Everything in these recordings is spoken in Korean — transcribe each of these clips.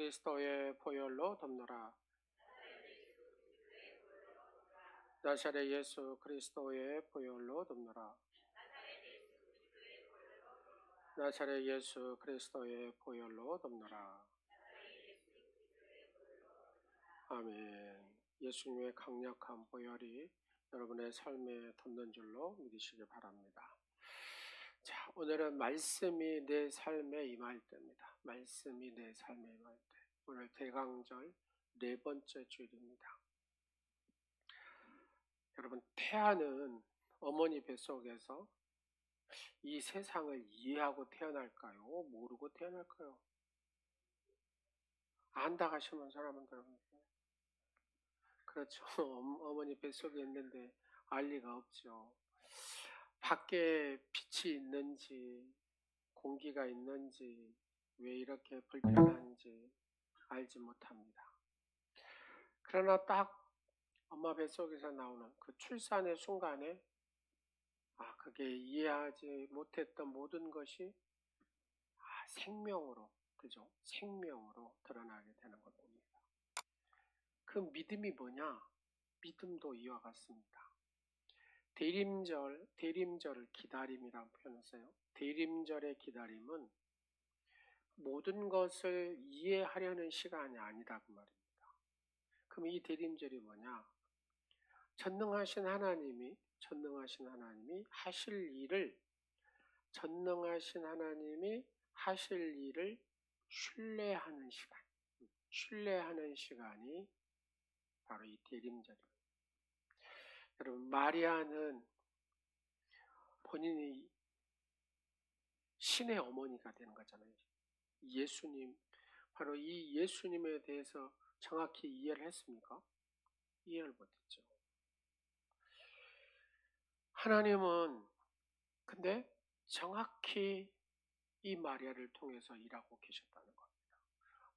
그리스도의 보혈로 덮노라. 나사렛 예수 그리스도의 보혈로 덮노라. 나사렛 예수 그리스도의 보혈로 덮노라. 아멘. 예수님의 강력한 보혈이 여러분의 삶에 덮는 줄로 믿으시기 바랍니다. 자, 오늘은 말씀이 내 삶에 임할 때입니다. 말씀이 내 삶에 임할 때. 오늘 대강절 네 번째 주일입니다. 여러분, 태아는 어머니 뱃속에서 이 세상을 이해하고 태어날까요? 모르고 태어날까요? 안다 하시면 사람은 그렇죠. 어머니 뱃속에 있는데 알 리가 없죠. 밖에 빛이 있는지 공기가 있는지 왜 이렇게 불편한지 알지 못합니다. 그러나 딱 엄마 뱃속에서 나오는 그 출산의 순간에 그게 이해하지 못했던 모든 것이 생명으로, 그죠? 생명으로 드러나게 되는 겁니다. 그 믿음이 뭐냐? 믿음도 이와 같습니다. 대림절을 기다림이라고 표현했어요. 대림절의 기다림은 모든 것을 이해하려는 시간이 아니다 그 말입니다. 그럼 이 대림절이 뭐냐? 전능하신 하나님이 하실 일을 신뢰하는 시간이 바로 이 대림절입니다. 여러분, 마리아는 본인이 신의 어머니가 되는 거잖아요. 바로 이 예수님에 대해서 정확히 이해를 했습니까? 이해를 못했죠. 하나님은 근데 정확히 이 마리아를 통해서 일하고 계셨다는 겁니다.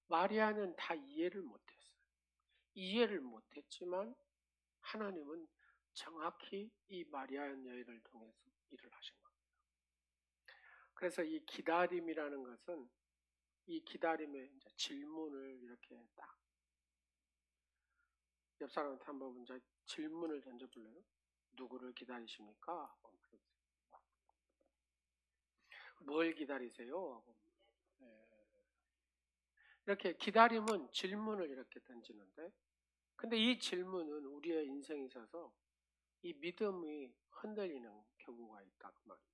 마리아는 다 이해를 못했어요. 이해를 못했지만 하나님은 정확히 이 마리아 여인을 통해서 일을 하신 겁니다. 그래서 이 기다림이라는 것은 이 기다림의 이제 질문을 이렇게 딱 옆 사람한테 한번 이제 질문을 던져볼래요? 누구를 기다리십니까? 뭘 기다리세요? 이렇게 기다림은 질문을 이렇게 던지는데, 근데 이 질문은 우리의 인생에 있어서 이 믿음이 흔들리는 경우가 있다 그 말이에요.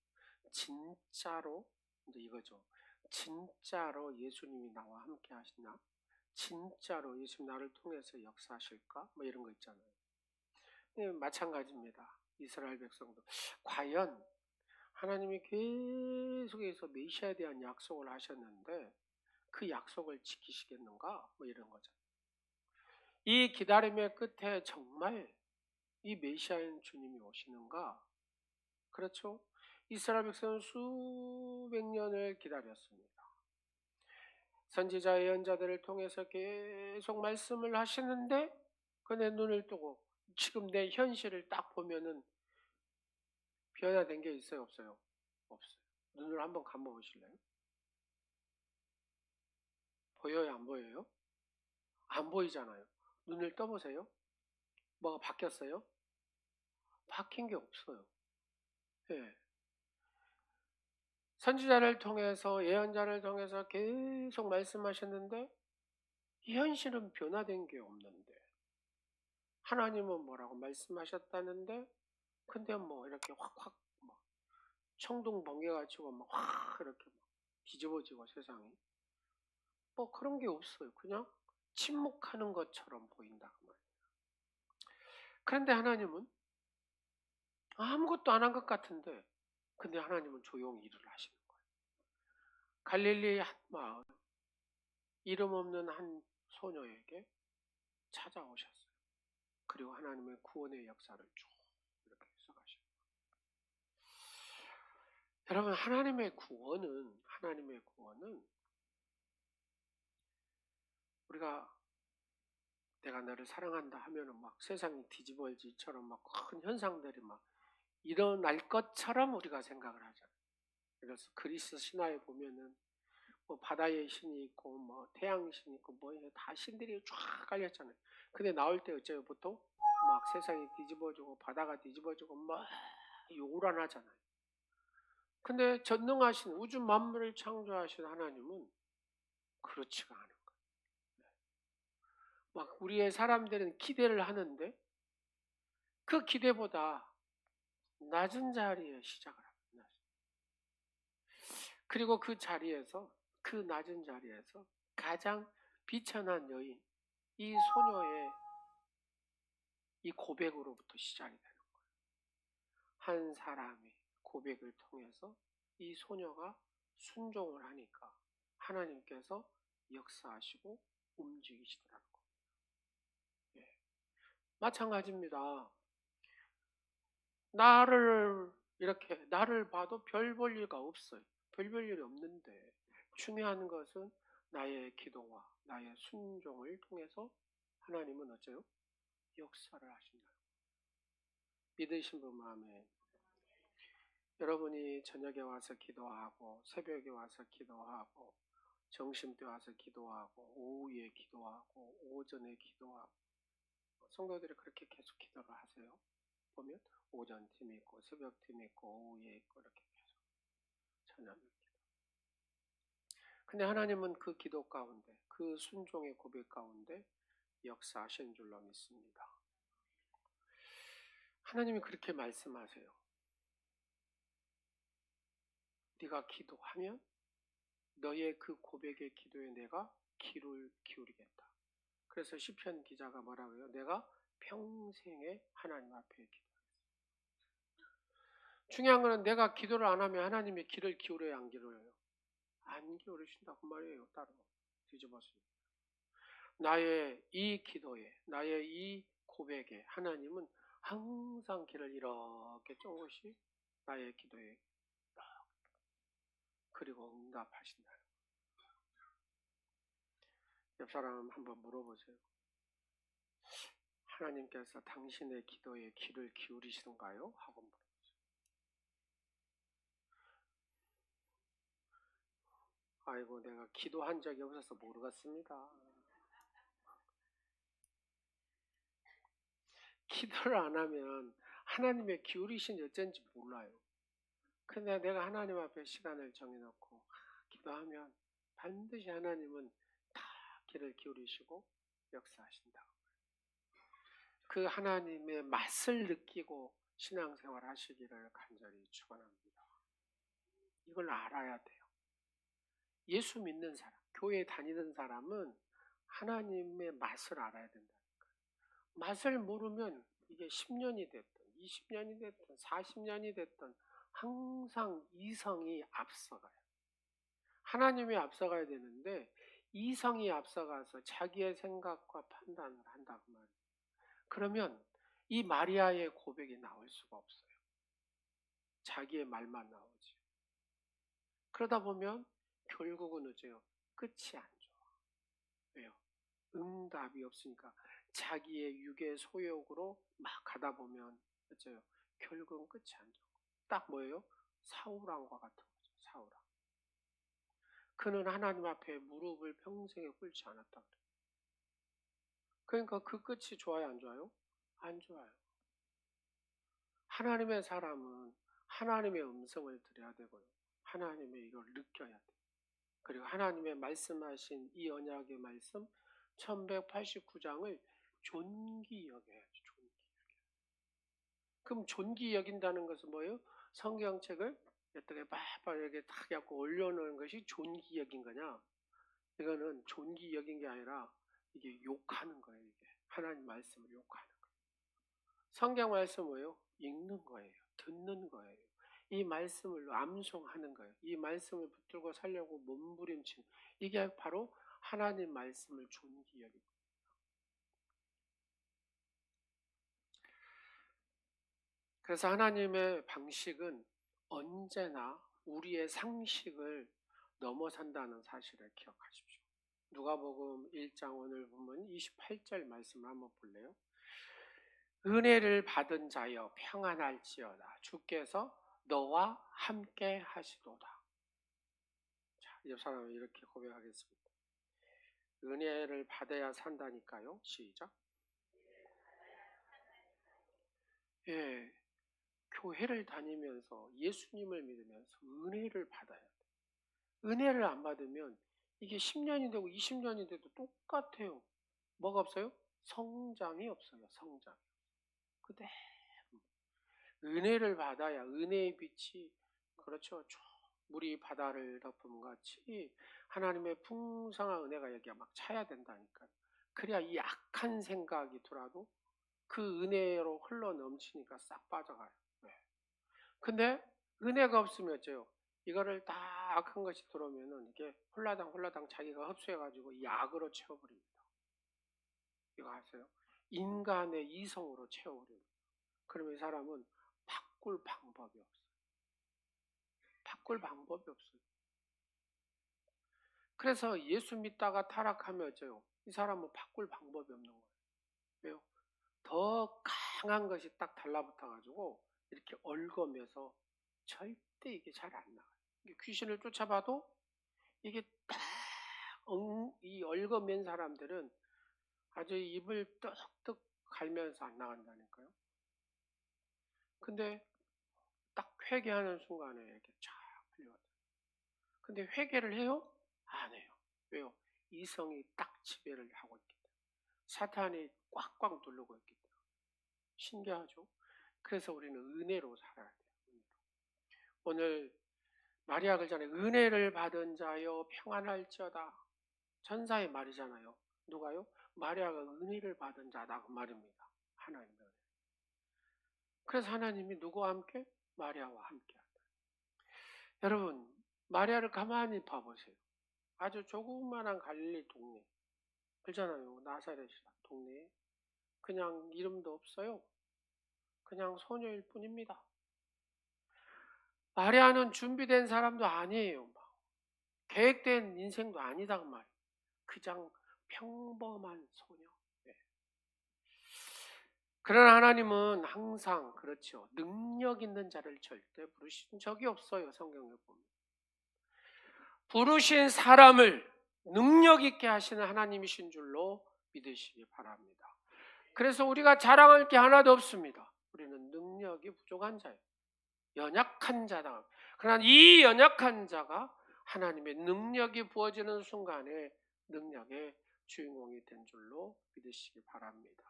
진짜로 이제 이거죠. 진짜로 예수님이 나와 함께 하시나? 진짜로 예수님 나를 통해서 역사하실까? 뭐 이런 거 있잖아요. 마찬가지입니다. 이스라엘 백성도 과연 하나님이 계속해서 메시아에 대한 약속을 하셨는데 그 약속을 지키시겠는가? 뭐 이런 거죠. 이 기다림의 끝에 정말 이 메시아인 주님이 오시는가? 그렇죠? 이스라엘 백성은 수백 년을 기다렸습니다. 선지자 예언자들을 통해서 계속 말씀을 하시는데 내 눈을 뜨고 지금 내 현실을 딱 보면은 변화된 게 있어요? 없어요? 없어요. 눈을 한번 감아보실래요? 보여요? 안 보여요? 안 보이잖아요. 눈을 떠보세요. 뭐가 바뀌었어요? 바뀐 게 없어요. 네. 선지자를 통해서 예언자를 통해서 계속 말씀하셨는데 이 현실은 변화된 게 없는데 하나님은 뭐라고 말씀하셨다는데 근데 뭐 이렇게 확 청둥 번개가지고 막 확 이렇게 뒤집어지고 세상이 뭐 그런 게 없어요. 그냥 침묵하는 것처럼 보인다 그 말이에요. 그런데 하나님은 아무것도 안 한 것 같은데 근데 하나님은 조용히 일을 하시는 거예요. 갈릴리 한 마을 이름 없는 한 소녀에게 찾아오셨어요. 그리고 하나님의 구원의 역사를 쭉 이렇게 해석하시는 거예요. 여러분, 하나님의 구원은 우리가 내가 너를 사랑한다 하면은 막 세상이 뒤집어지처럼 막 큰 현상들이 막 일어날 것처럼 우리가 생각을 하잖아요. 그래서 그리스 신화에 보면은 뭐 바다의 신이 있고 뭐 태양 신이 있고 뭐 다 신들이 쫙 깔렸잖아요. 근데 나올 때 어째요? 보통 막 세상이 뒤집어지고 바다가 뒤집어지고 막 요란하잖아요. 근데 전능하신 우주 만물을 창조하신 하나님은 그렇지가 않은 거예요. 막 우리의 사람들은 기대를 하는데 그 기대보다 낮은 자리에 시작을 합니다. 그리고 그 낮은 자리에서 가장 비천한 여인, 이 소녀의 이 고백으로부터 시작이 되는 거예요. 한 사람이 고백을 통해서 이 소녀가 순종을 하니까 하나님께서 역사하시고 움직이시더라는 거예요. 예. 마찬가지입니다. 나를 봐도 별 볼 일가 없어요. 별 볼 일이 없는데 중요한 것은 나의 기도와 나의 순종을 통해서 하나님은 어째요? 역사를 하신다. 믿으신 분 마음에 여러분이 저녁에 와서 기도하고 새벽에 와서 기도하고 점심때 와서 기도하고 오후에 기도하고 오전에 기도하고 성도들이 그렇게 계속 기도를 하세요. 보면 오전 팀이 있고 새벽 팀이 있고 오후에 있고 이렇게 계속 찬양을 기도. 근데 하나님은 그 기도 가운데 그 순종의 고백 가운데 역사하신 줄로 믿습니다. 하나님이 그렇게 말씀하세요. 네가 기도하면 너의 그 고백의 기도에 내가 귀를 기울이겠다. 그래서 시편 기자가 뭐라고 해요? 내가 평생에 하나님 앞에 기도하겠다. 중요한 거는 내가 기도를 안 하면 하나님의 귀를 기울여야 안 기울여요? 안 기울이신다고 말이에요. 따로 뒤집어서. 나의 이 기도에 나의 이 고백에 하나님은 항상 귀를 이렇게 조금씩 나의 기도에 그리고 응답하신다. 옆 사람 한번 물어보세요. 하나님께서 당신의 기도에 귀를 기울이시던가요? 하고 물어보세요. 아이고 내가 기도한 적이 없어서 모르겠습니다. 기도를 안 하면 하나님의 기울이신지 어쩐지 몰라요. 근데 내가 하나님 앞에 시간을 정해놓고 기도하면 반드시 하나님은 다 귀를 기울이시고 역사하신다. 그 하나님의 맛을 느끼고 신앙생활 하시기를 간절히 축원합니다. 이걸 알아야 돼요. 예수 믿는 사람, 교회 다니는 사람은 하나님의 맛을 알아야 된다니까. 맛을 모르면 이게 10년이 됐든 20년이 됐든 40년이 됐든 항상 이성이 앞서가요. 하나님이 앞서가야 되는데 이성이 앞서가서 자기의 생각과 판단을 한다고 말이에요. 그러면 이 마리아의 고백이 나올 수가 없어요. 자기의 말만 나오지. 그러다 보면 결국은 어째요? 끝이 안 좋아. 왜요? 응답이 없으니까 자기의 육의 소욕으로 막 가다 보면 어째요? 결국은 끝이 안 좋아. 딱 뭐예요? 사울왕과 같은 거죠. 사울왕. 그는 하나님 앞에 무릎을 평생에 꿇지 않았다 그래요. 그러니까 그 끝이 좋아요, 안 좋아요? 안 좋아요. 하나님의 사람은 하나님의 음성을 들어야 되고요. 하나님의 이걸 느껴야 돼요. 그리고 하나님의 말씀하신 이 언약의 말씀 1189장을 존귀 여겨야죠. 존귀 여겨. 그럼 존귀 여긴다는 것은 뭐예요? 성경책을 어떻게 빡빡 이렇게 딱 갖고 올려놓은 것이 존귀 여긴 거냐? 이거는 존귀 여긴 게 아니라 이게 욕하는 거예요. 이게 하나님 말씀을 욕하는 거예요. 성경 말씀 뭐예요? 읽는 거예요. 듣는 거예요. 이 말씀을 암송하는 거예요. 이 말씀을 붙들고 살려고 몸부림치는 이게 바로 하나님 말씀을 존귀 여기는 거예요. 그래서 하나님의 방식은 언제나 우리의 상식을 넘어선다는 사실을 기억하십시오. 누가복음 1장 오늘 보면 28절 말씀을 한번 볼래요? 은혜를 받은 자여 평안할지어다. 주께서 너와 함께 하시도다. 자, 옆 사람은 이렇게 고백하겠습니다. 은혜를 받아야 산다니까요. 시작. 예, 교회를 다니면서 예수님을 믿으면서 은혜를 받아야 돼. 은혜를 안 받으면 이게 10년이 되고 20년이 돼도 똑같아요. 뭐가 없어요? 성장이 없어요. 성장. 그대 은혜를 받아야 은혜의 빛이 그렇죠. 물이 바다를 덮음 같이 하나님의 풍성한 은혜가 여기가 막 차야 된다니까요. 그래야 이 악한 생각이 들어도 그 은혜로 흘러 넘치니까 싹 빠져가요. 네. 근데 은혜가 없으면 어째요? 이거를 다 악한 것이 들어오면은 이게 홀라당 자기가 흡수해가지고 이 악으로 채워버립니다. 이거 아세요? 인간의 이성으로 채워버립니다. 그러면 이 사람은 바꿀 방법이 없어요. 바꿀 방법이 없어요. 그래서 예수 믿다가 타락하면 어째요? 이 사람은 바꿀 방법이 없는 거예요. 왜요? 더 강한 것이 딱 달라붙어가지고 이렇게 얽으면서 절대 이게 잘 안 나가요. 귀신을 쫓아봐도 이게 딱 이 얽어맨 사람들은 아주 입을 뚝뚝 갈면서 안 나간다니까요. 근데 딱 회개하는 순간에 이렇게 쫙 풀려요. 근데 회개를 해요? 안 해요. 왜요? 이성이 딱 지배를 하고 있기 때문에. 사탄이 꽉꽉 누르고 있기 때문에. 신기하죠? 그래서 우리는 은혜로 살아야 돼요. 오늘 마리아 글전에 은혜를 받은 자여 평안할지어다. 천사의 말이잖아요. 누가요? 마리아가 은혜를 받은 자다 그 말입니다. 하나님의 은혜. 그래서 하나님이 누구와 함께? 마리아와 함께 한다. 여러분 마리아를 가만히 봐보세요. 아주 조그만한 갈릴리 동네 그렇잖아요. 나사렛 동네 그냥 이름도 없어요. 그냥 소녀일 뿐입니다. 마리아는 준비된 사람도 아니에요. 계획된 인생도 아니다 그 말. 그냥 평범한 소녀. 네. 그러나 하나님은 항상 그렇죠. 능력 있는 자를 절대 부르신 적이 없어요. 성경에 보면. 부르신 사람을 능력 있게 하시는 하나님이신 줄로 믿으시기 바랍니다. 그래서 우리가 자랑할 게 하나도 없습니다. 우리는 능력이 부족한 자예요. 연약한 자다. 그러나 이 연약한 자가 하나님의 능력이 부어지는 순간에 능력의 주인공이 된 줄로 믿으시기 바랍니다.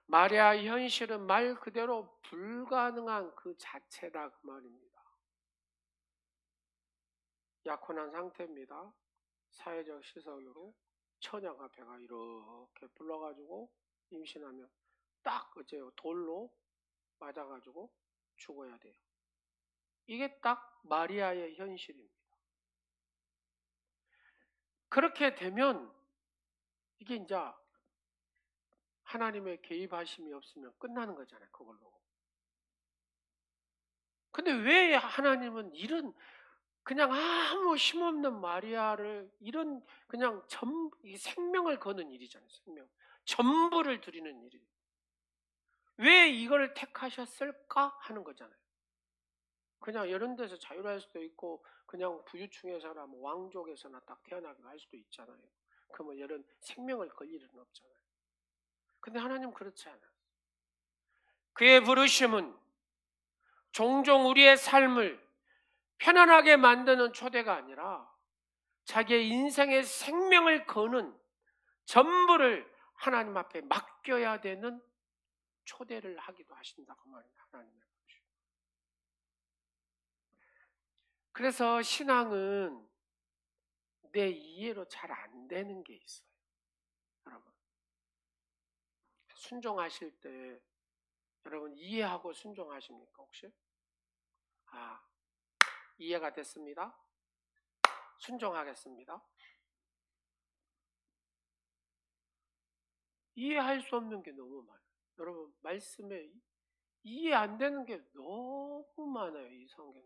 마리아의 현실은 말 그대로 불가능한 그 자체다 그 말입니다. 약혼한 상태입니다. 사회적 시선으로 처녀가 배가 이렇게 불러가지고 임신하면 딱 어째요? 돌로 맞아가지고 죽어야 돼요. 이게 딱 마리아의 현실입니다. 그렇게 되면 이게 이제 하나님의 개입하심이 없으면 끝나는 거잖아요. 그걸로. 근데 왜 하나님은 이런 그냥 아무 힘없는 마리아를 이런 그냥 생명을 거는 일이잖아요. 생명. 전부를 드리는 일이에요. 왜 이걸 택하셨을까 하는 거잖아요. 그냥 이런 데서 자유할 수도 있고 그냥 부유층에서나 뭐 왕족에서나 딱 태어나기도 할 수도 있잖아요. 그러면 이런 생명을 걸 일은 없잖아요. 근데 하나님 그렇지 않아요. 그의 부르심은 종종 우리의 삶을 편안하게 만드는 초대가 아니라 자기의 인생의 생명을 거는 전부를 하나님 앞에 맡겨야 되는 초대를 하기도 하신다 그 말이에요. 하나님의 부르심. 그래서 신앙은 내 이해로 잘 안 되는 게 있어요. 여러분 순종하실 때 여러분 이해하고 순종하십니까 혹시? 이해가 됐습니다. 순종하겠습니다. 이해할 수 없는 게 너무 많아요. 여러분 말씀에 이해 안 되는 게 너무 많아요. 이 성경에.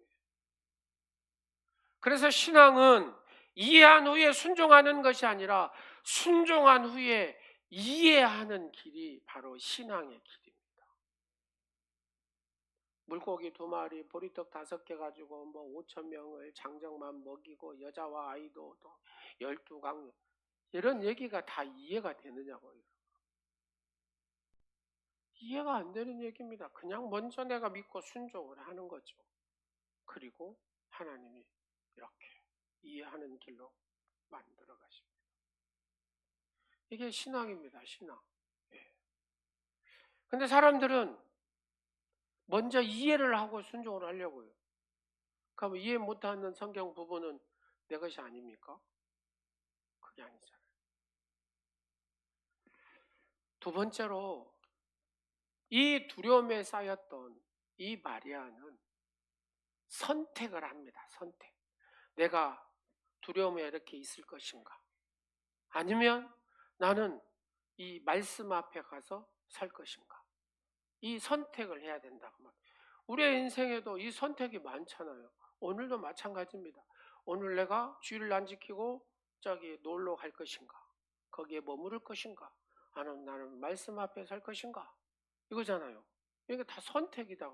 그래서 신앙은 이해한 후에 순종하는 것이 아니라 순종한 후에 이해하는 길이 바로 신앙의 길입니다. 물고기 2마리, 보리떡 5개 가지고 뭐 5,000명을 장정만 먹이고 여자와 아이도 또 12강, 이런 얘기가 다 이해가 되느냐고요. 이해가 안 되는 얘기입니다. 그냥 먼저 내가 믿고 순종을 하는 거죠. 그리고 하나님이 이렇게 이해하는 길로 만들어 가십니다. 이게 신앙입니다. 신앙. 예. 근데 사람들은 먼저 이해를 하고 순종을 하려고요. 그럼 이해 못하는 성경 부분은 내 것이 아닙니까? 그게 아니잖아요. 두 번째로, 이 두려움에 쌓였던 이 마리아는 선택을 합니다. 선택. 내가 두려움에 이렇게 있을 것인가? 아니면 나는 이 말씀 앞에 가서 살 것인가? 이 선택을 해야 된다고 말이에요. 우리의 인생에도 이 선택이 많잖아요. 오늘도 마찬가지입니다. 오늘 내가 주일을 안 지키고 저기 놀러 갈 것인가? 거기에 머무를 것인가? 아니면 나는 말씀 앞에 살 것인가? 이거잖아요. 이게 다 선택이다.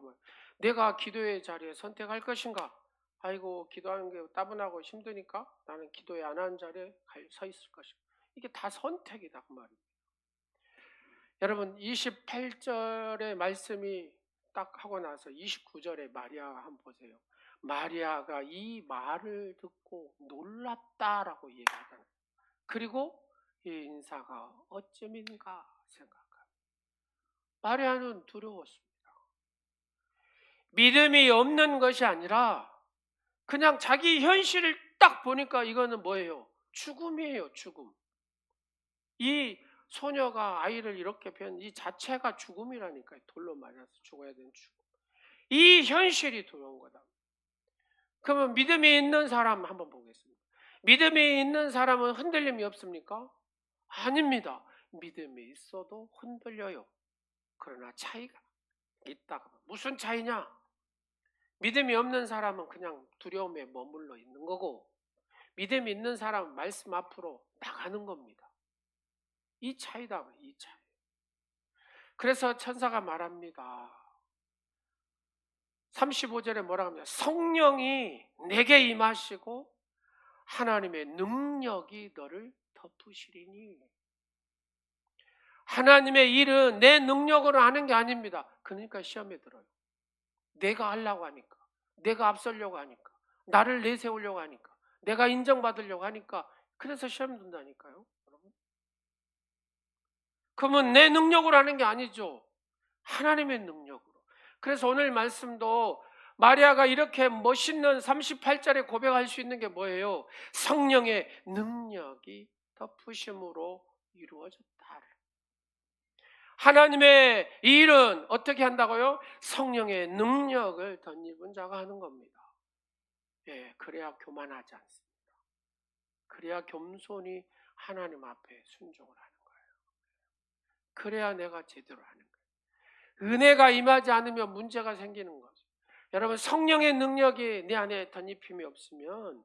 내가 기도의 자리에 선택할 것인가? 아이고, 기도하는 게 따분하고 힘드니까 나는 기도에 안 하는 자리에 서 있을 것인가? 이게 다 선택이다. 그 말이에요. 여러분, 28절의 말씀이 딱 하고 나서 29절에 마리아 한번 보세요. 마리아가 이 말을 듣고 놀랐다라고 얘기하잖아요. 그리고 이 인사가 어찌민가 생각합니다. 마리아는 두려웠습니다. 믿음이 없는 것이 아니라 그냥 자기 현실을 딱 보니까 이거는 뭐예요? 죽음이에요, 죽음. 이 소녀가 아이를 이렇게 편, 이 자체가 죽음이라니까요. 돌로 맞아서 죽어야 되는 죽음. 이 현실이 두려운 거다. 그러면 믿음이 있는 사람 한번 보겠습니다. 믿음이 있는 사람은 흔들림이 없습니까? 아닙니다. 믿음이 있어도 흔들려요. 그러나 차이가 있다. 무슨 차이냐? 믿음이 없는 사람은 그냥 두려움에 머물러 있는 거고, 믿음이 있는 사람은 말씀 앞으로 나가는 겁니다. 이 차이다. 이 차이. 그래서 천사가 말합니다. 35절에 뭐라고 합니까? 성령이 내게 임하시고 하나님의 능력이 너를 덮으시리니. 하나님의 일은 내 능력으로 하는 게 아닙니다. 그러니까 시험에 들어요. 내가 하려고 하니까, 내가 앞서려고 하니까, 나를 내세우려고 하니까, 내가 인정받으려고 하니까, 그래서 시험 든다니까요. 여러분. 그러면 내 능력으로 하는 게 아니죠. 하나님의 능력으로. 그래서 오늘 말씀도 마리아가 이렇게 멋있는 38절에 고백할 수 있는 게 뭐예요? 성령의 능력이 덮으심으로 이루어졌다. 하나님의 일은 어떻게 한다고요? 성령의 능력을 덧입은 자가 하는 겁니다. 예, 그래야 교만하지 않습니다. 그래야 겸손히 하나님 앞에 순종을 하는 거예요. 그래야 내가 제대로 하는 거예요. 은혜가 임하지 않으면 문제가 생기는 거죠. 여러분, 성령의 능력이 내 안에 덧입힘이 없으면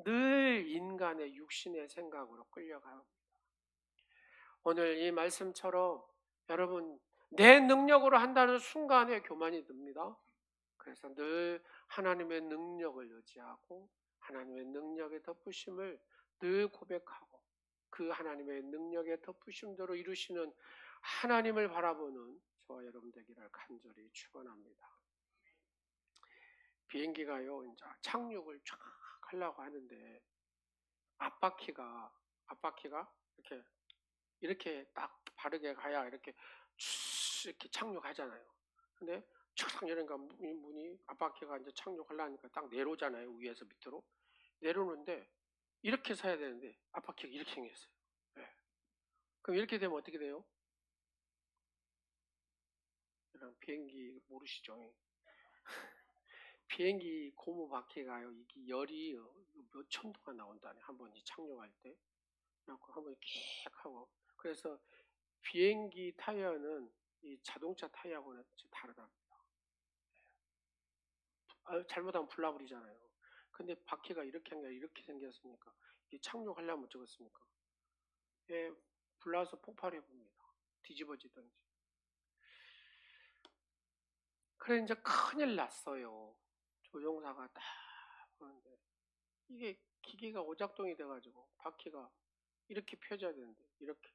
늘 인간의 육신의 생각으로 끌려갑니다. 오늘 이 말씀처럼 여러분, 내 능력으로 한다는 순간에 교만이 듭니다. 그래서 늘 하나님의 능력을 의지하고 하나님의 능력의 덮으심을 늘 고백하고 그 하나님의 능력의 덮으심대로 이루시는 하나님을 바라보는 저와 여러분 되기를 간절히 축원합니다. 비행기가요, 이제 착륙을 쫙 하려고 하는데 앞바퀴가 이렇게 딱 바르게 가야 이렇게 착륙하잖아요. 근데 착 이러니까 문이 앞바퀴가 이제 착륙하려니까 딱 내려오잖아요. 위에서 밑으로 내려오는데 이렇게 서야 되는데 앞바퀴가 이렇게 생겼어요. 네. 그럼 이렇게 되면 어떻게 돼요? 비행기 모르시죠? 비행기 고무 바퀴가요. 이게 열이 몇 천도가 나온다네. 한번 착륙할 때. 그래갖고 한번 킥 하고. 그래서 비행기 타이어는 이 자동차 타이어하고는 다르답니다. 잘못하면 불나버리잖아요. 근데 바퀴가 이렇게 한 게 이렇게 생겼으니까 이 착륙하려면 어쩌겠습니까? 예, 불나서 폭발해 봅니다. 뒤집어지든지. 그래 이제 큰일 났어요. 조종사가 딱 보는데 이게 기계가 오작동이 돼가지고 바퀴가 이렇게 펴져야 되는데 이렇게.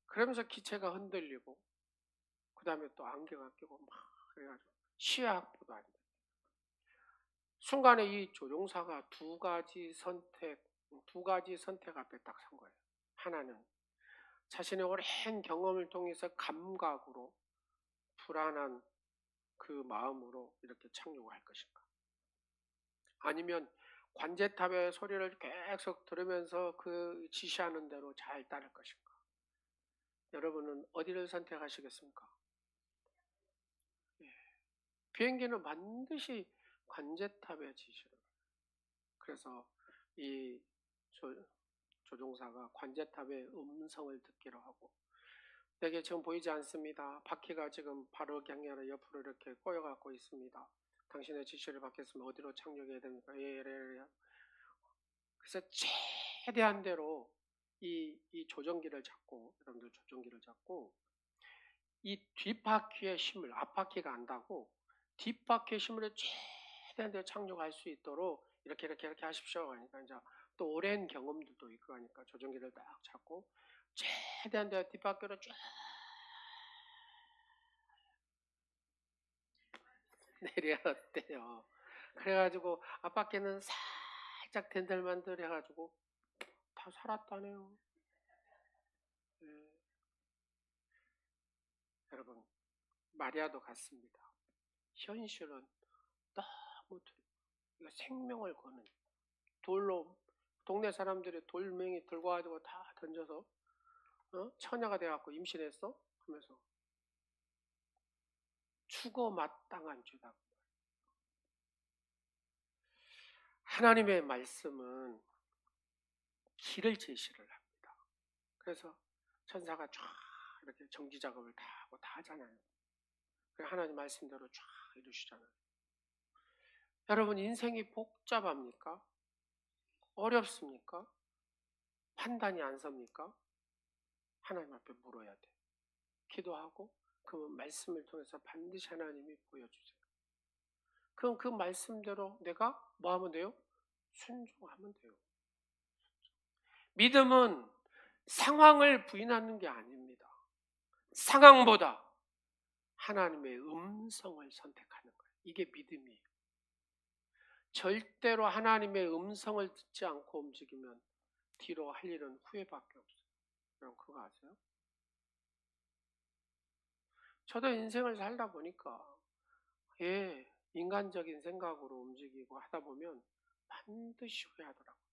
그러면서 기체가 흔들리고 그 다음에 또 안개가 끼고 막 그래가지고 시야 확보도 안 돼. 순간에 이 조종사가 두 가지 선택 앞에 딱 선 거예요. 하나는 자신의 오랜 경험을 통해서 감각으로 불안한 그 마음으로 이렇게 착륙할 것인가, 아니면 관제탑의 소리를 계속 들으면서 그 지시하는 대로 잘 따를 것인가. 여러분은 어디를 선택하시겠습니까? 예. 비행기는 반드시 관제탑의 지시를. 그래서 이 조종사가 관제탑의 음성을 듣기로 하고, 내게 지금 보이지 않습니다. 바퀴가 지금 바로 경계로 옆으로 이렇게 꼬여갖고 있습니다. 당신의 지시를 받겠으면 어디로 착륙해야 됩니까? 예. 그래서 최대한 대로 이 조종기를 잡고, 여러분들 조종기를 잡고 이 뒷바퀴의 힘을, 앞바퀴가 안다고 뒷바퀴의 힘을 최대한 대로 착륙할 수 있도록 이렇게 하십시오. 그러니까 이제 또 오랜 경험들도 있고 하니까 조종기를 딱 잡고 최대한 대로 뒷바퀴로 쫙 내려왔대요. 그래가지고 앞바퀴는 살짝 된들만들 해가지고 다 살았다네요. 네. 여러분, 마리아도 같습니다. 현실은 너무 이거 생명을 거는 돌로, 동네 사람들이 돌멩이 들고 와가지고 다 던져서 처녀가 돼갖고 임신했어? 하면서 죽어 마땅한 죄다. 하나님의 말씀은 길을 제시를 합니다. 그래서 천사가 쫙 이렇게 정지 작업을 다 하고 다 하잖아요. 하나님 말씀대로 쫙 이루시잖아요. 여러분, 인생이 복잡합니까? 어렵습니까? 판단이 안 섭니까? 하나님 앞에 물어야 돼. 기도하고 그 말씀을 통해서 반드시 하나님이 보여주세요. 그럼 그 말씀대로 내가 뭐 하면 돼요? 순종하면 돼요. 믿음은 상황을 부인하는 게 아닙니다. 상황보다 하나님의 음성을 선택하는 거예요. 이게 믿음이에요. 절대로 하나님의 음성을 듣지 않고 움직이면 뒤로 할 일은 후회밖에 없어요. 여러분 그거 아세요? 저도 인생을 살다 보니까 인간적인 생각으로 움직이고 하다 보면 반드시 후회하더라고요.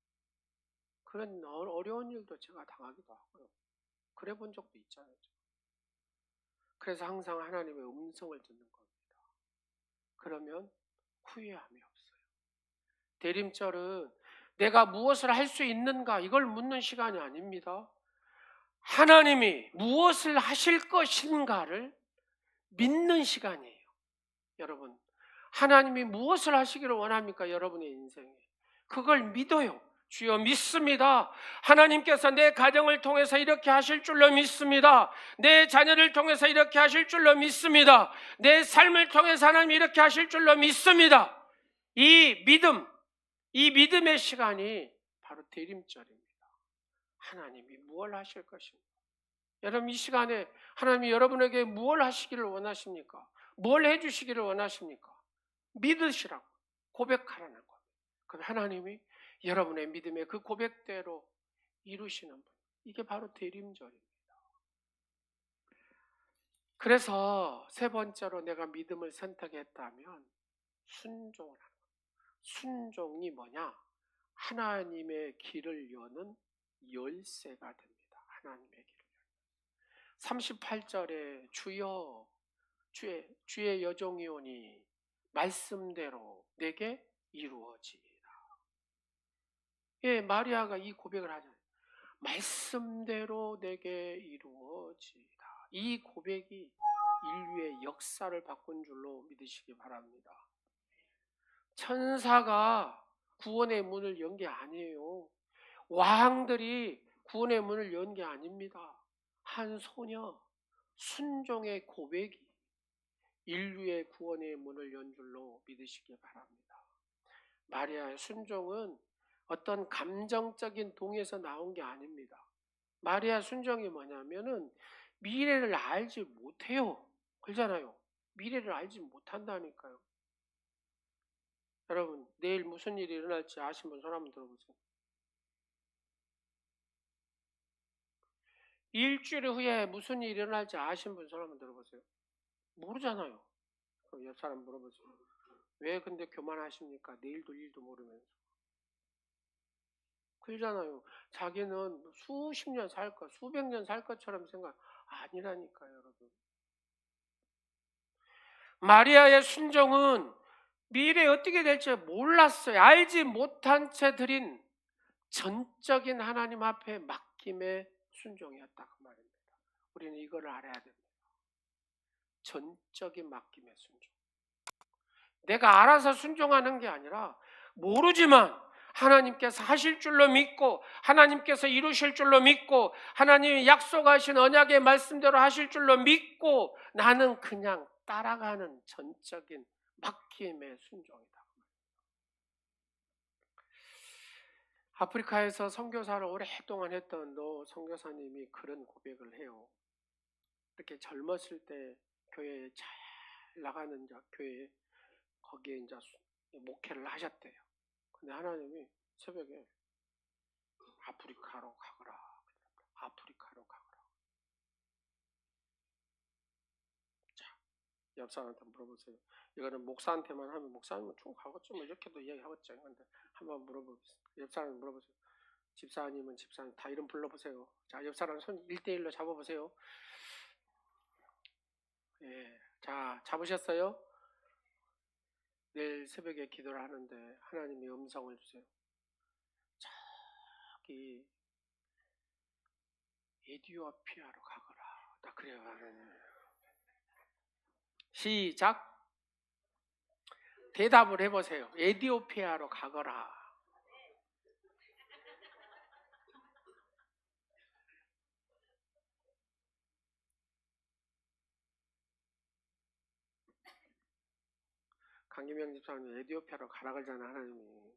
그런 어려운 일도 제가 당하기도 하고요. 그래 본 적도 있잖아요. 그래서 항상 하나님의 음성을 듣는 겁니다. 그러면 후회함이 없어요. 대림절은 내가 무엇을 할 수 있는가 이걸 묻는 시간이 아닙니다. 하나님이 무엇을 하실 것인가를 믿는 시간이에요. 여러분, 하나님이 무엇을 하시기를 원합니까? 여러분의 인생에. 그걸 믿어요. 주여 믿습니다. 하나님께서 내 가정을 통해서 이렇게 하실 줄로 믿습니다. 내 자녀를 통해서 이렇게 하실 줄로 믿습니다. 내 삶을 통해서 하나님이 이렇게 하실 줄로 믿습니다. 이 믿음의 시간이 바로 대림절입니다. 하나님이 무엇을 하실 것입니까? 여러분 이 시간에 하나님이 여러분에게 무엇을 하시기를 원하십니까? 뭘 해주시기를 원하십니까? 믿으시라고 고백하라는 겁니다. 그럼 하나님이 여러분의 믿음의 그 고백대로 이루시는 분. 이게 바로 대림절입니다. 그래서 세 번째로 내가 믿음을 선택했다면 순종을 하는 거예요. 순종이 뭐냐? 하나님의 길을 여는 열쇠가 됩니다. 하나님의 길을. 38절에 주의 여종이오니 말씀대로 내게 이루어지리라. 마리아가 이 고백을 하잖아요. 말씀대로 내게 이루어지리라. 이 고백이 인류의 역사를 바꾼 줄로 믿으시기 바랍니다. 천사가 구원의 문을 연 게 아니에요. 왕들이 구원의 문을 연 게 아닙니다. 한 소녀 순종의 고백이 인류의 구원의 문을 연 줄로 믿으시기 바랍니다. 마리아의 순종은 어떤 감정적인 동에서 나온 게 아닙니다. 마리아 순종이 뭐냐면은 미래를 알지 못해요. 그러잖아요. 미래를 알지 못한다니까요. 여러분, 내일 무슨 일이 일어날지 아시면 손 한번 들어보세요. 일주일 후에 무슨 일이 일어날지 아신 분 손 한번 들어보세요. 모르잖아요. 그럼 옆 사람 물어보세요. 왜 근데 교만하십니까? 내일도 일도 모르면서. 그러잖아요. 자기는 수십 년 살 것, 수백 년 살 것처럼 생각 아니라니까요, 여러분. 마리아의 순종은 미래에 어떻게 될지 몰랐어요. 알지 못한 채 드린 전적인 하나님 앞에 맡김의 순종이었다 그 말입니다. 우리는 이걸 알아야 됩니다. 전적인 맡김의 순종. 내가 알아서 순종하는 게 아니라 모르지만 하나님께서 하실 줄로 믿고 하나님께서 이루실 줄로 믿고 하나님이 약속하신 언약의 말씀대로 하실 줄로 믿고 나는 그냥 따라가는 전적인 맡김의 순종이다. 아프리카에서 선교사를 오랫동안 했던 노 선교사님이 그런 고백을 해요. 이렇게 젊었을 때 교회에 잘 나가는 교회에 거기에 이제 목회를 하셨대요. 근데 하나님이 새벽에 아프리카로 가거라. 아프리카로 가거라. 자, 옆 사람한테 물어보세요. 이거는 목사한테만 하면 목사님은 쭉 하겠죠. 뭐 이렇게도 이야기하겠죠. 근데 한번 물어보세요. 옆 사람 물어보세요. 집사님은 집사님 다 이름 불러보세요. 자, 옆 사람 손 1대1로 잡아보세요. 예, 자, 잡으셨어요? 내일 새벽에 기도를 하는데 하나님이 음성을 주세요. 저기 에티오피아로 가거라. 딱 그래요. 시작. 대답을 해보세요. 에티오피아로 가거라. 강기명 집사님 에티오피아로 가라 그러잖아 하나님이.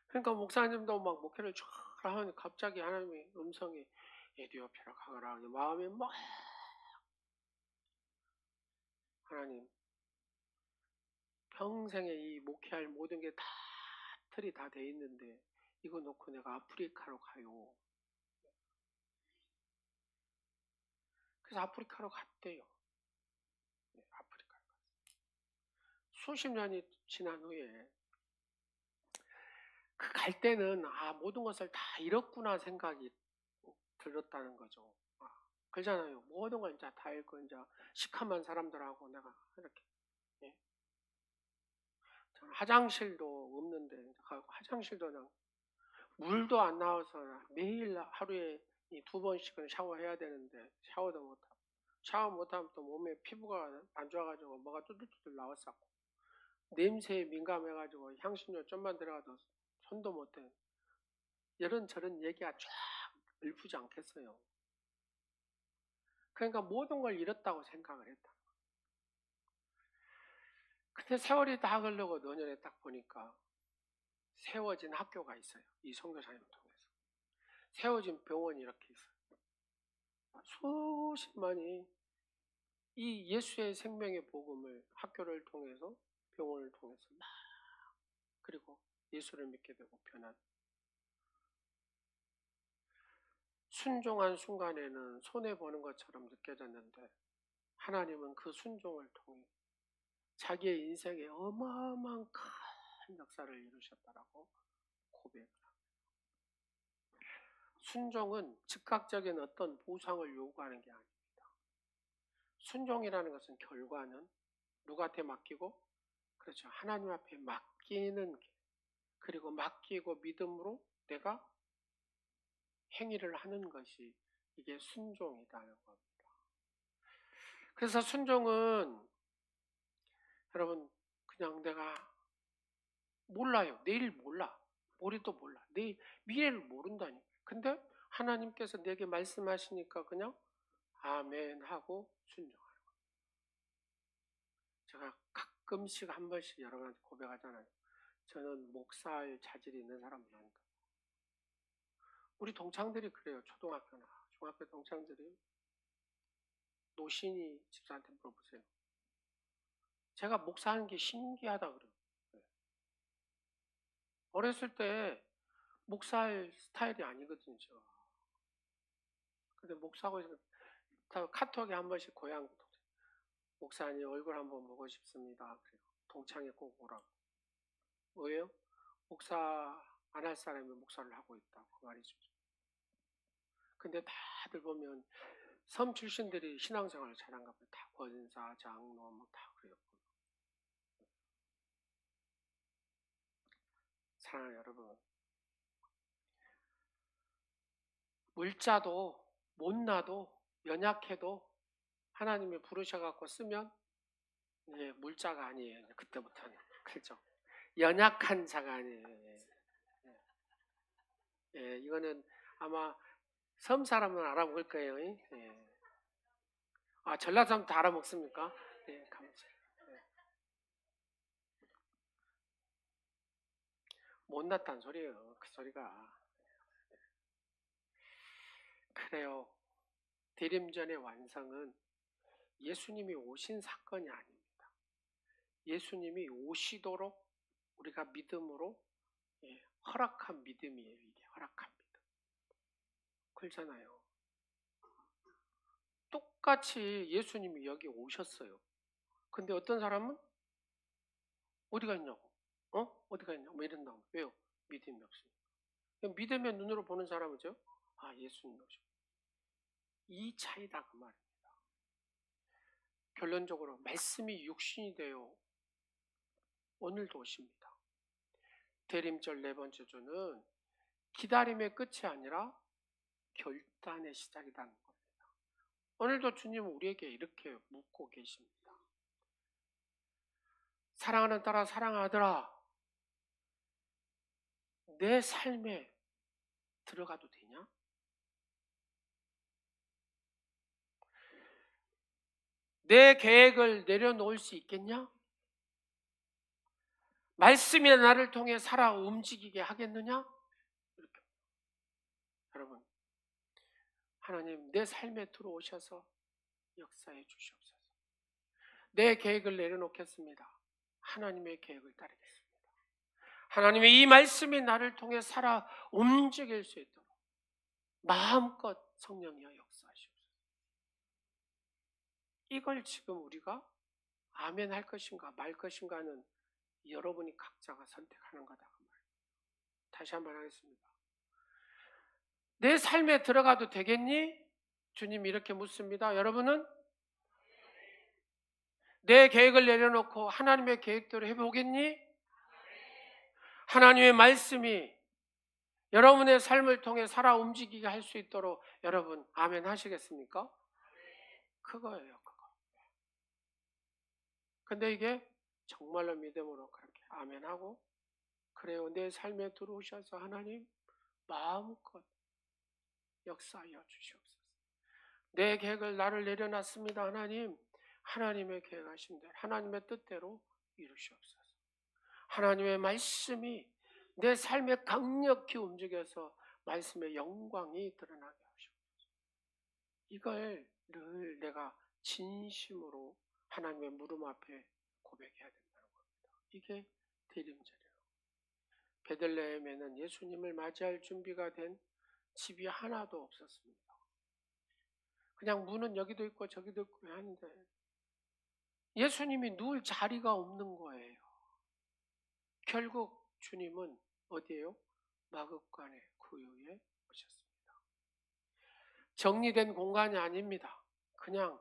그러니까 목사님도 막 목회를 쫙 하니 갑자기 하나님의 음성이 에티오피아로 가거라. 마음이 막 하나님 평생에 이 목회할 모든 게 다 틀이 다 돼 있는데 이거 놓고 내가 아프리카로 가요. 그래서 아프리카로 갔대요. 네, 아프리카로 갔어요. 수십 년이 지난 후에 그 갈 때는 모든 것을 다 잃었구나 생각이 들었다는 거죠. 그러잖아요. 모든 걸 이제 다 잃고 이제 시커먼 사람들하고 내가 이렇게 예. 저는 화장실도 없는데 화장실도 그냥 물도 안 나와서 매일 하루에 2번씩은 샤워해야 되는데 샤워도 못하고 샤워 못하면 또 몸에 피부가 안 좋아가지고 뭐가 뚜들뚜들 나왔었고 냄새에 민감해가지고 향신료 좀만 들어가도 손도 못 대. 이런저런 얘기가 쫙 읊지 않겠어요. 그러니까 모든 걸 잃었다고 생각을 했다. 근데 세월이 다 흐르고 노년에 딱 보니까 세워진 학교가 있어요. 이 선교사님을 통해서. 세워진 병원이 이렇게 있어요. 수십만이 이 예수의 생명의 복음을 학교를 통해서 병원을 통해서 막 그리고 예수를 믿게 되고 변한 순종한 순간에는 손해보는 것처럼 느껴졌는데 하나님은 그 순종을 통해 자기의 인생에 어마어마한 큰 역사를 이루셨다라고 고백을 합니다. 순종은 즉각적인 어떤 보상을 요구하는 게 아닙니다. 순종이라는 것은 결과는 누구한테 맡기고 그렇죠. 하나님 앞에 맡기는 게 그리고 맡기고 믿음으로 내가 행위를 하는 것이 이게 순종이라는 겁니다. 그래서 순종은 여러분 그냥 내가 몰라요. 내일 몰라. 모레도 몰라. 내일 미래를 모른다니. 근데 하나님께서 내게 말씀하시니까 그냥 아멘 하고 순종하는 거예요. 제가 가끔씩 한 번씩 여러분한테 고백하잖아요. 저는 목사할 자질이 있는 사람이 아니다. 우리 동창들이 그래요. 초등학교나 중학교 동창들이. 노신이 집사한테 물어보세요. 제가 목사하는 게 신기하다 그래요. 어렸을 때 목사할 스타일이 아니거든요. 근데 목사하고 있으면 카톡에 한 번씩 고향 목사님 얼굴 한번 보고 싶습니다. 그래요. 동창회 꼭 오라고. 왜요? 목사 안 할 사람이 목사를 하고 있다고 그 말이죠. 근데 다들 보면 섬 출신들이 신앙생활을 잘한가 봐요. 다 권사, 장로 뭐 다 그래요. 사랑하는 여러분, 물자도 못나도 연약해도 하나님이 부르셔갖고 쓰면 이제 물자가 아니에요. 그때부터는. 그렇죠? 연약한 자가 아니에요. 예, 이거는 아마 섬 사람은 알아먹을 거예요. 예. 아, 전라도 사람 다 알아먹습니까? 예, 감사해요. 예. 못났단 소리예요. 그 소리가. 그래요. 대림전의 완성은 예수님이 오신 사건이 아닙니다. 예수님이 오시도록 우리가 믿음으로 허락한 믿음이에요. 이게 허락한 믿음. 그렇잖아요. 똑같이 예수님이 여기 오셨어요. 근데 어떤 사람은 어디가 있냐고, 어디가 있냐고, 뭐 이런다고. 왜요? 믿음이 없으니까. 믿음의 눈으로 보는 사람은요, 아, 예수님 오셨. 이 차이다 그 말입니다. 결론적으로 말씀이 육신이 되어 오늘도 오십니다. 대림절 네 번째 주는 기다림의 끝이 아니라 결단의 시작이라는 겁니다. 오늘도 주님은 우리에게 이렇게 묻고 계십니다. 사랑하는 딸아, 사랑하더라, 내 삶에 들어가도 되냐? 내 계획을 내려놓을 수 있겠냐? 말씀이 나를 통해 살아 움직이게 하겠느냐? 이렇게. 여러분, 하나님 내 삶에 들어오셔서 역사해 주시옵소서. 내 계획을 내려놓겠습니다. 하나님의 계획을 따르겠습니다. 하나님의 이 말씀이 나를 통해 살아 움직일 수 있도록 마음껏 성령이여 역사하시옵소서. 이걸 지금 우리가 아멘 할 것인가 말 것인가는 여러분이 각자가 선택하는 거다. 다시 한번 하겠습니다. 내 삶에 들어가도 되겠니? 주님 이렇게 묻습니다. 여러분은 내 계획을 내려놓고 하나님의 계획대로 해보겠니? 하나님의 말씀이 여러분의 삶을 통해 살아 움직이게 할 수 있도록 여러분 아멘 하시겠습니까? 그거예요, 그거. 근데 이게 정말로 믿음으로 그렇게 아멘하고, 그래요, 내 삶에 들어오셔서 하나님 마음껏 역사하여 주시옵소서. 내 계획을 나를 내려놨습니다. 하나님, 하나님의 계획하신 대로 하나님의 뜻대로 이루시옵소서. 하나님의 말씀이 내 삶에 강력히 움직여서 말씀의 영광이 드러나게 하시옵소서. 이걸 늘 내가 진심으로 하나님의 무릎 앞에 고백해야 된다는 겁니다. 이게 대림절이에요. 베들레헴에는 예수님을 맞이할 준비가 된 집이 하나도 없었습니다. 그냥 문은 여기도 있고 저기도 있고 하는데 예수님이 누울 자리가 없는 거예요. 결국 주님은 어디에요? 마급관의 구유에 오셨습니다. 정리된 공간이 아닙니다. 그냥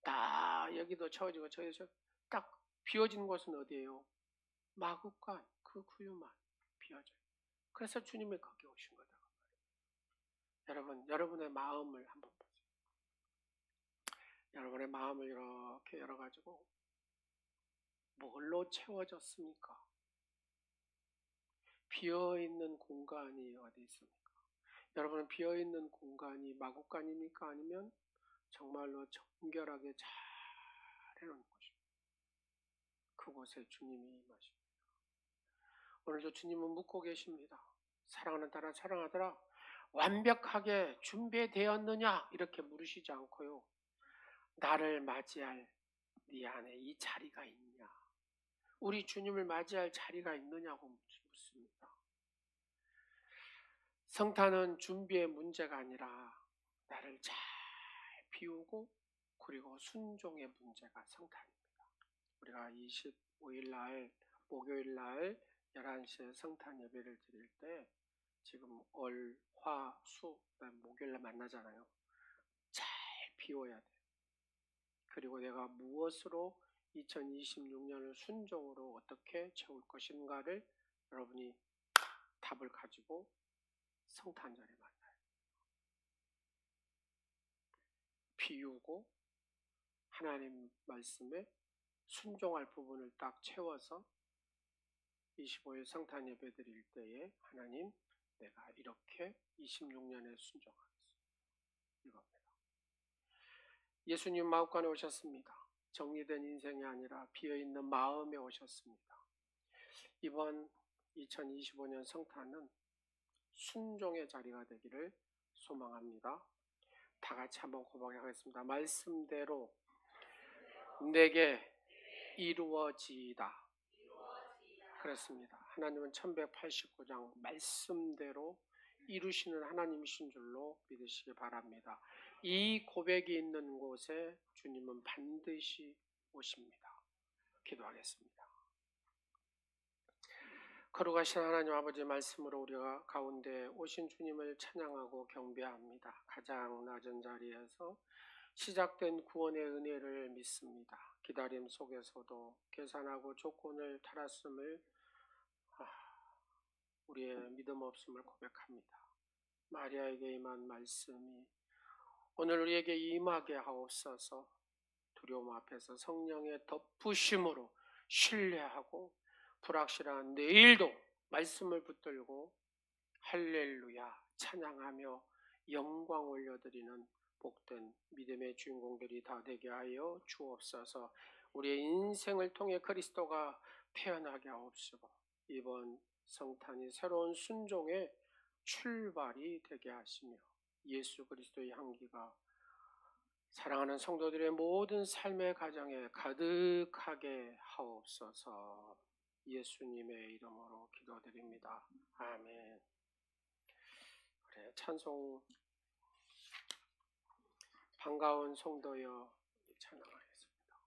다 여기도 채워지고 저기도 딱 비어진 곳은 어디예요? 마급관, 그 구유만 비어져요. 그래서 주님이 거기 오신 거다. 여러분, 여러분의 마음을 한번 보세요. 여러분의 마음을 이렇게 열어가지고 뭘로 채워졌습니까? 비어있는 공간이 어디 있습니까? 여러분은 비어있는 공간이 마구간입니까? 아니면 정말로 정결하게 잘 해놓은 곳입니다. 그곳에 주님이 임하십니다. 오늘도 주님은 묻고 계십니다. 사랑하는 딸아, 사랑하더라, 완벽하게 준비되었느냐? 이렇게 물으시지 않고요, 나를 맞이할 네 안에 이 자리가 있냐? 우리 주님을 맞이할 자리가 있느냐고 묻습니다. 성탄은 준비의 문제가 아니라 나를 잘 비우고 그리고 순종의 문제가 성탄입니다. 우리가 25일 날 목요일 날 11시에 성탄 예배를 드릴 때 지금 월, 화, 수, 목요일 날 만나잖아요. 잘 비워야 돼요. 그리고 내가 무엇으로 2026년을 순종으로 어떻게 채울 것인가를 여러분이 답을 가지고 성탄절에 만나요. 비우고 하나님 말씀에 순종할 부분을 딱 채워서 25일 성탄 예배 드릴 때에 하나님, 내가 이렇게 26년에 순종하겠습니다. 이겁니다. 예수님 마음관에 오셨습니다. 정리된 인생이 아니라 비어있는 마음에 오셨습니다. 이번 2025년 성탄은 순종의 자리가 되기를 소망합니다. 다 같이 한번 고백하겠습니다. 말씀대로 내게 이루어지이다. 그렇습니다. 하나님은 1189장 말씀대로 이루시는 하나님이신 줄로 믿으시기 바랍니다. 이 고백이 있는 곳에 주님은 반드시 오십니다. 기도하겠습니다. 거룩하신 하나님 아버지, 말씀으로 우리가 가운데 오신 주님을 찬양하고 경배합니다. 가장 낮은 자리에서 시작된 구원의 은혜를 믿습니다. 기다림 속에서도 계산하고 조건을 달았음을, 우리의 믿음 없음을 고백합니다. 마리아에게 임한 말씀이 오늘 우리에게 임하게 하옵소서. 두려움 앞에서 성령의 덮으심으로 신뢰하고 불확실한 내일도 말씀을 붙들고 할렐루야 찬양하며 영광 올려드리는 복된 믿음의 주인공들이 다 되게 하여 주옵소서. 우리의 인생을 통해 그리스도가 태어나게 하옵시고 이번 성탄이 새로운 순종의 출발이 되게 하시며 예수 그리스도의 향기가 사랑하는 성도들의 모든 삶의 가정에 가득하게 하옵소서. 예수님의 이름으로 기도드립니다. 아멘. 그래, 찬송 반가운 성도여 찬양하겠습니다.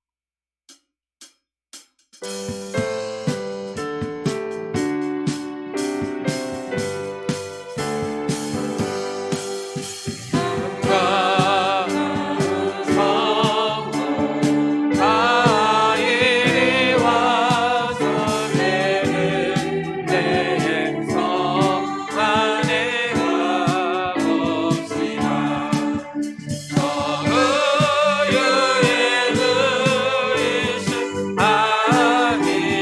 아멘.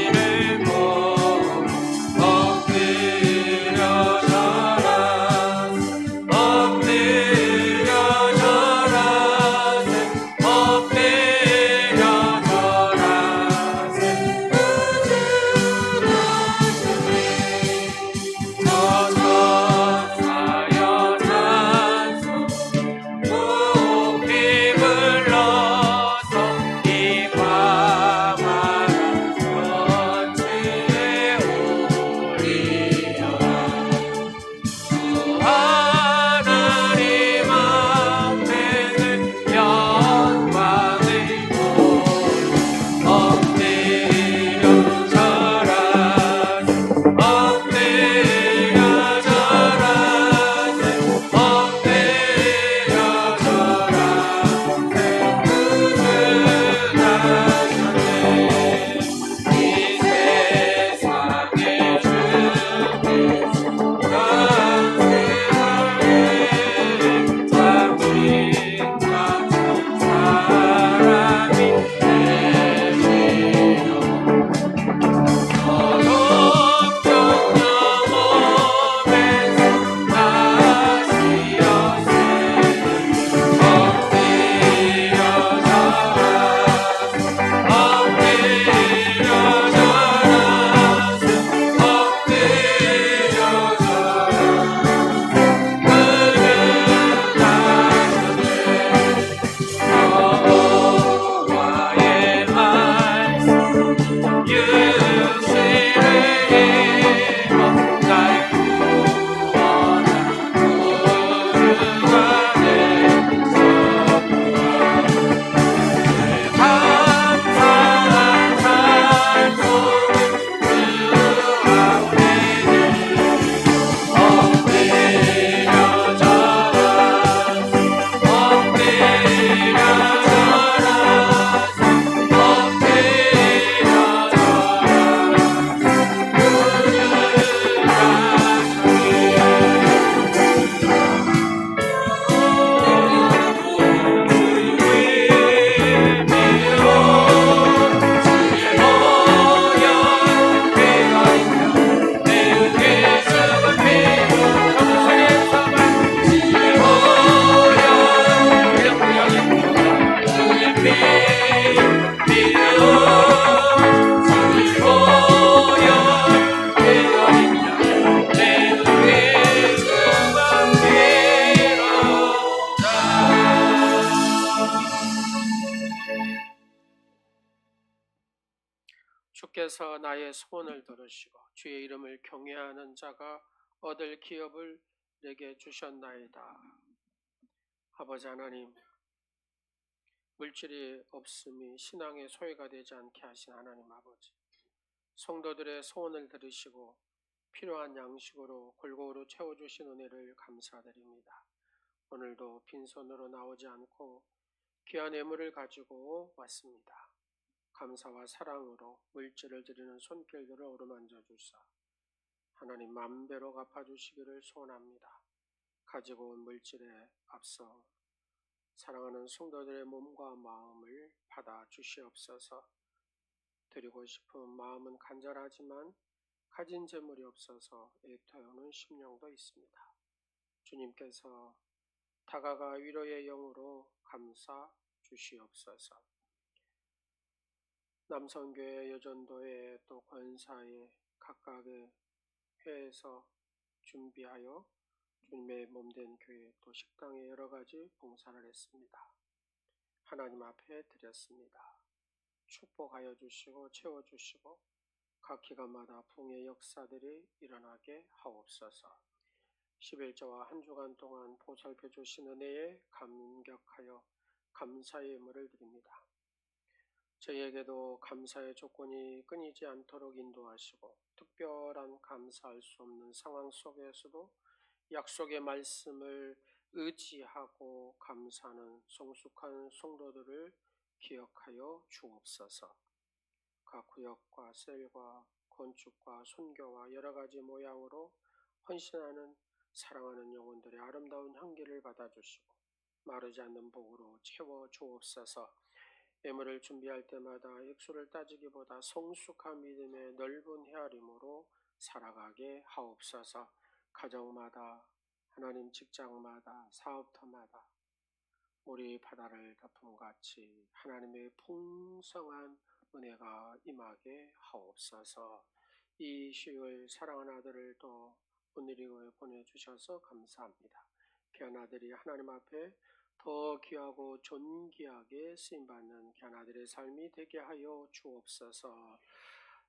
주께서 나의 소원을 들으시고 주의 이름을 경외하는 자가 얻을 기업을 내게 주셨나이다. 아버지 하나님, 물질이 없음이 신앙의 소외가 되지 않게 하신 하나님 아버지, 성도들의 소원을 들으시고 필요한 양식으로 골고루 채워주신 은혜를 감사드립니다. 오늘도 빈손으로 나오지 않고 귀한 예물을 가지고 왔습니다. 감사와 사랑으로 물질을 드리는 손길들을 어루만져 주사 하나님 만배로 갚아주시기를 소원합니다. 가지고 온 물질에 앞서 사랑하는 성도들의 몸과 마음을 받아 주시옵소서. 드리고 싶은 마음은 간절하지만 가진 재물이 없어서 애통하는 심령도 있습니다. 주님께서 다가가 위로의 영으로 감싸 주시옵소서. 남성교회, 여전도회, 또 권사회 각각의 회에서 준비하여 주님의 몸된 교회 또 식당에 여러 가지 봉사를 했습니다. 하나님 앞에 드렸습니다. 축복하여 주시고 채워주시고 각 기관마다 풍의 역사들이 일어나게 하옵소서. 11조와 한 주간 동안 보살펴 주신 은혜에 감격하여 감사의 예물을 드립니다. 저희에게도 감사의 조건이 끊이지 않도록 인도하시고 특별한 감사할 수 없는 상황 속에서도 약속의 말씀을 의지하고 감사하는 성숙한 성도들을 기억하여 주옵소서. 각 구역과 셀과 건축과 선교와 여러 가지 모양으로 헌신하는 사랑하는 영혼들의 아름다운 향기를 받아주시고 마르지 않는 복으로 채워 주옵소서. 예물을 준비할 때마다 액수를 따지기보다 성숙한 믿음의 넓은 헤아림으로 살아가게 하옵소서. 가정마다, 하나님 직장마다, 사업터마다 우리 바다를 덮음같이 하나님의 풍성한 은혜가 임하게 하옵소서. 이 시월 사랑하는 아들을 또 오늘이 보내주셔서 감사합니다. 귀한 아들이 하나님 앞에 더 귀하고 존귀하게 쓰임받는 귀한 아들의 삶이 되게 하여 주옵소서.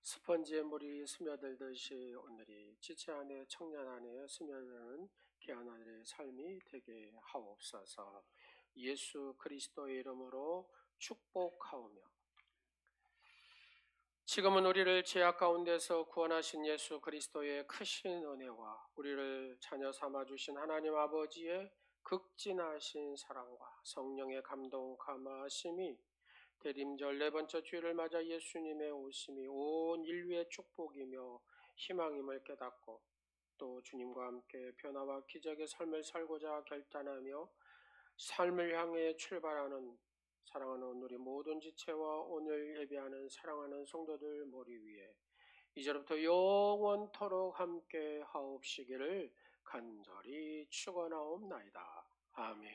스펀지에 물이 스며들듯이 오늘이 지체 안에 청년 안에 스며드는 귀한 아들의 삶이 되게 하옵소서. 예수 그리스도의 이름으로 축복하오며 지금은 우리를 죄악 가운데서 구원하신 예수 그리스도의 크신 은혜와 우리를 자녀 삼아주신 하나님 아버지의 극진하신 사랑과 성령의 감동 감화하심이 대림절 네 번째 주일을 맞아 예수님의 오심이 온 인류의 축복이며 희망임을 깨닫고 또 주님과 함께 변화와 기적의 삶을 살고자 결단하며 삶을 향해 출발하는 사랑하는 우리 모든 지체와 오늘 예배하는 사랑하는 성도들 머리 위에 이제부터 영원토록 함께 하옵시기를 간절히 축원하옵나이다. 아멘.